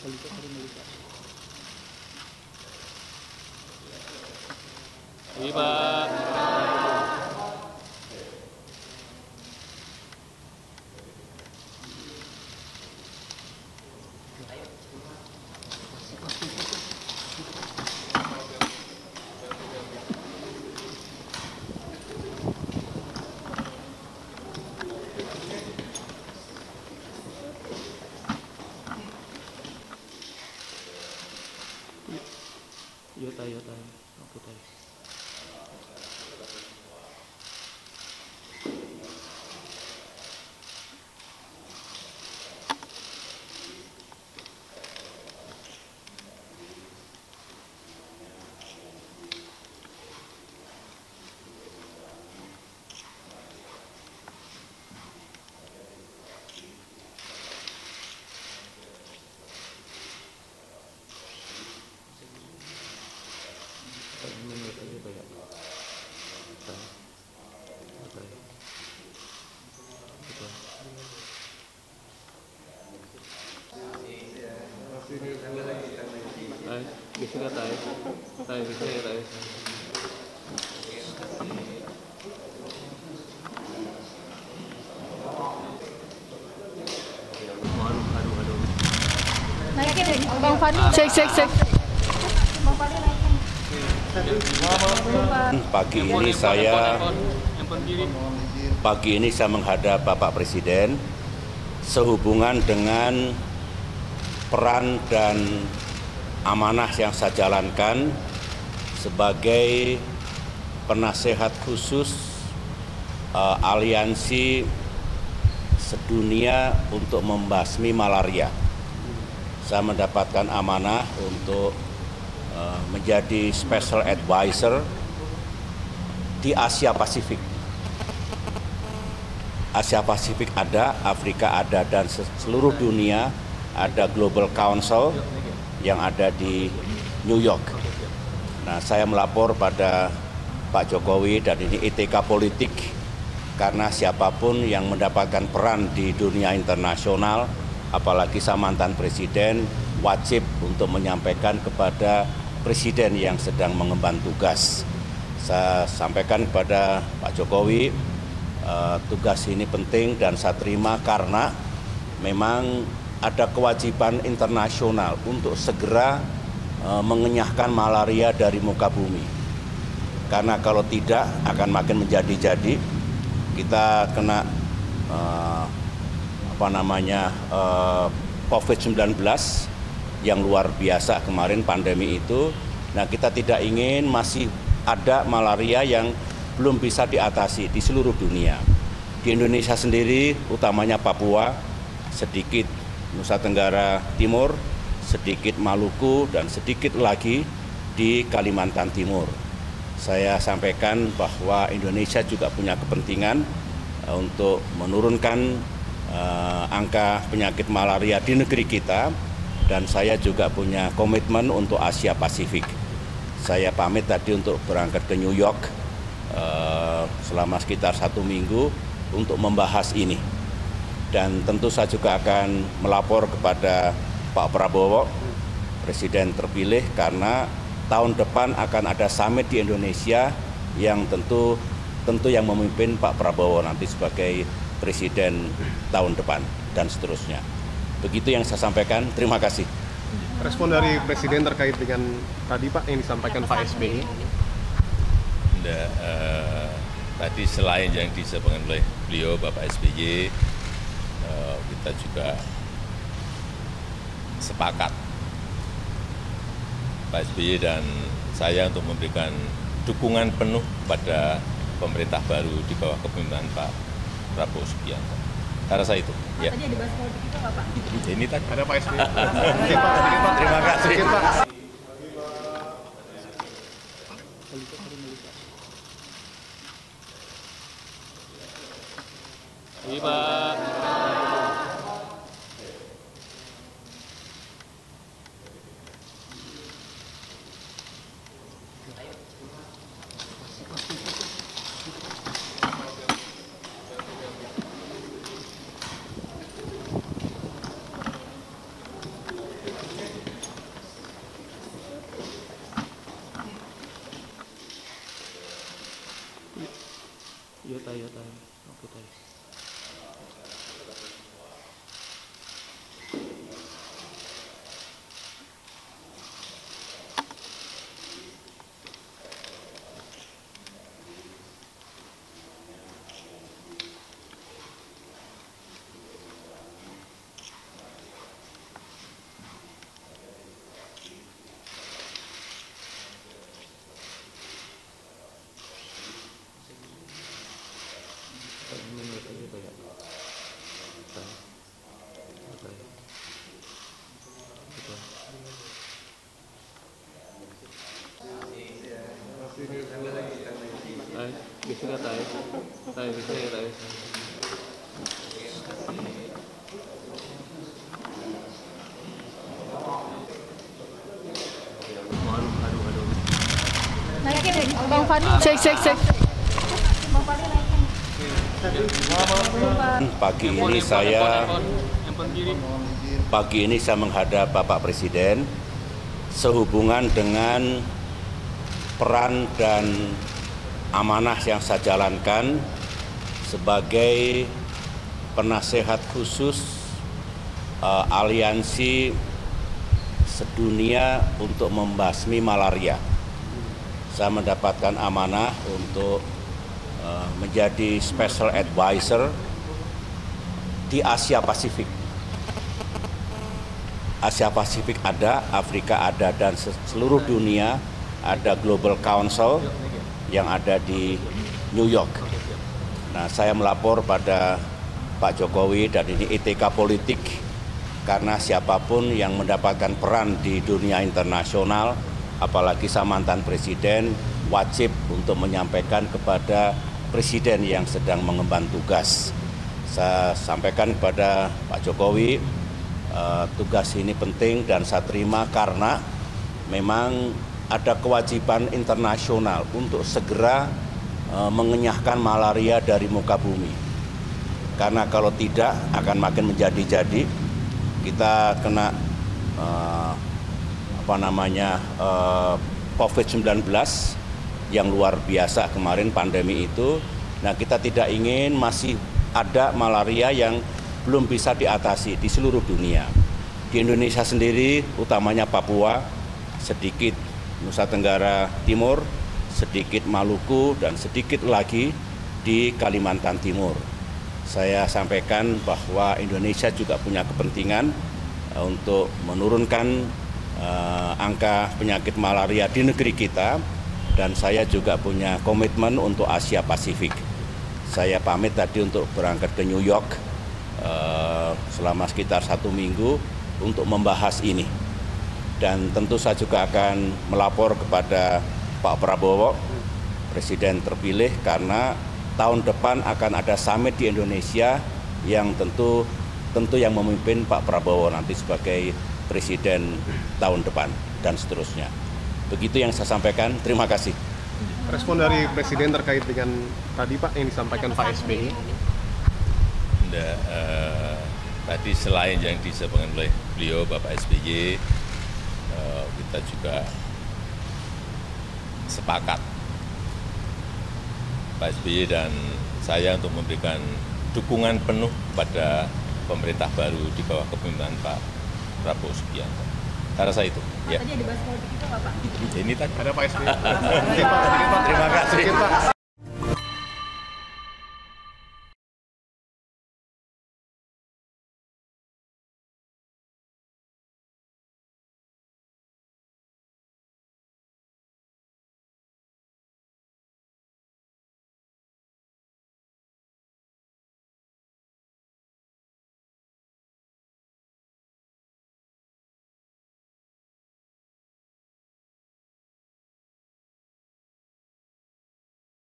Iya, Pak. Yota, aku tahu. Bisa nggak tahu? Bisa nggak tahu? Aduh. Naikin ya, Bang Fadli. Cek. Bang Fadli naikin. Pagi ini saya menghadap Bapak Presiden sehubungan dengan peran dan amanah yang saya jalankan sebagai penasehat khusus aliansi sedunia untuk membasmi malaria. Saya mendapatkan amanah untuk menjadi special advisor di Asia Pasifik. Asia Pasifik ada, Afrika ada, dan seluruh dunia ada Global Council yang ada di New York. Nah, saya melapor pada Pak Jokowi dan ini etika politik karena siapapun yang mendapatkan peran di dunia internasional, apalagi saya mantan presiden, wajib untuk menyampaikan kepada presiden yang sedang mengemban tugas. Saya sampaikan kepada Pak Jokowi, tugas ini penting dan saya terima karena memang ada kewajiban internasional untuk segera mengenyahkan malaria dari muka bumi. Karena kalau tidak akan makin menjadi-jadi. Kita kena COVID-19 yang luar biasa kemarin pandemi itu. Nah, kita tidak ingin masih ada malaria yang belum bisa diatasi di seluruh dunia. Di Indonesia sendiri, utamanya Papua, sedikit Nusa Tenggara Timur, sedikit Maluku, dan sedikit lagi di Kalimantan Timur. Saya sampaikan bahwa Indonesia juga punya kepentingan untuk menurunkan angka penyakit malaria di negeri kita, dan saya juga punya komitmen untuk Asia Pasifik. Saya pamit tadi untuk berangkat ke New York selama sekitar 1 minggu untuk membahas ini. Dan tentu saya juga akan melapor kepada Pak Prabowo, Presiden terpilih, karena tahun depan akan ada summit di Indonesia yang tentu yang memimpin Pak Prabowo nanti sebagai Presiden tahun depan dan seterusnya. Begitu yang saya sampaikan, terima kasih. Respon dari Presiden terkait dengan tadi Pak yang disampaikan Pak SBY. Tadi selain yang disampaikan oleh beliau Bapak SBY, kita juga sepakat Pak SBY dan saya untuk memberikan dukungan penuh pada pemerintah baru di bawah kepemimpinan Pak Prabowo Subianto. Saya rasa itu. Ya. Tadi ada bahas politik itu nggak, Pak? Ini tadi. Ada Pak SBY. Terima kasih. Iya, Pak. Bisa nggak tahu? Tahu bisa nggak tahu? Aduh. Naikin Bang Fadli. Cek. Pagi ini saya menghadap Bapak Presiden sehubungan dengan peran dan amanah yang saya jalankan sebagai penasehat khusus aliansi sedunia untuk membasmi malaria. Saya mendapatkan amanah untuk menjadi special advisor di Asia Pasifik. Asia Pasifik ada, Afrika ada, dan seluruh dunia ada Global Council yang ada di New York. Nah, saya melapor pada Pak Jokowi dan ini etika politik karena siapapun yang mendapatkan peran di dunia internasional, apalagi saya mantan presiden, wajib untuk menyampaikan kepada presiden yang sedang mengemban tugas. Saya sampaikan kepada Pak Jokowi, tugas ini penting dan saya terima karena memang ada kewajiban internasional untuk segera mengenyahkan malaria dari muka bumi. Karena kalau tidak akan makin menjadi-jadi, kita kena COVID-19 yang luar biasa kemarin pandemi itu. Nah, kita tidak ingin masih ada malaria yang belum bisa diatasi di seluruh dunia. Di Indonesia sendiri, utamanya Papua, sedikit Nusa Tenggara Timur, sedikit Maluku, dan sedikit lagi di Kalimantan Timur. Saya sampaikan bahwa Indonesia juga punya kepentingan untuk menurunkan angka penyakit malaria di negeri kita, dan saya juga punya komitmen untuk Asia Pasifik. Saya pamit tadi untuk berangkat ke New York selama sekitar 1 minggu untuk membahas ini. Dan tentu saya juga akan melapor kepada Pak Prabowo, Presiden terpilih, karena tahun depan akan ada summit di Indonesia yang tentu yang memimpin Pak Prabowo nanti sebagai Presiden tahun depan dan seterusnya. Begitu yang saya sampaikan, terima kasih. Respon dari Presiden terkait dengan tadi Pak yang disampaikan Pak SBY. Tadi selain yang disampaikan oleh beliau Bapak SBY, kita juga sepakat Pak SBY dan saya untuk memberikan dukungan penuh kepada pemerintah baru di bawah kepemimpinan Pak Prabowo Subianto. Saya rasa itu. Ya. Tadi ada bahas politik itu nggak Pak? Ini tadi Ada Pak SBY. Terima kasih.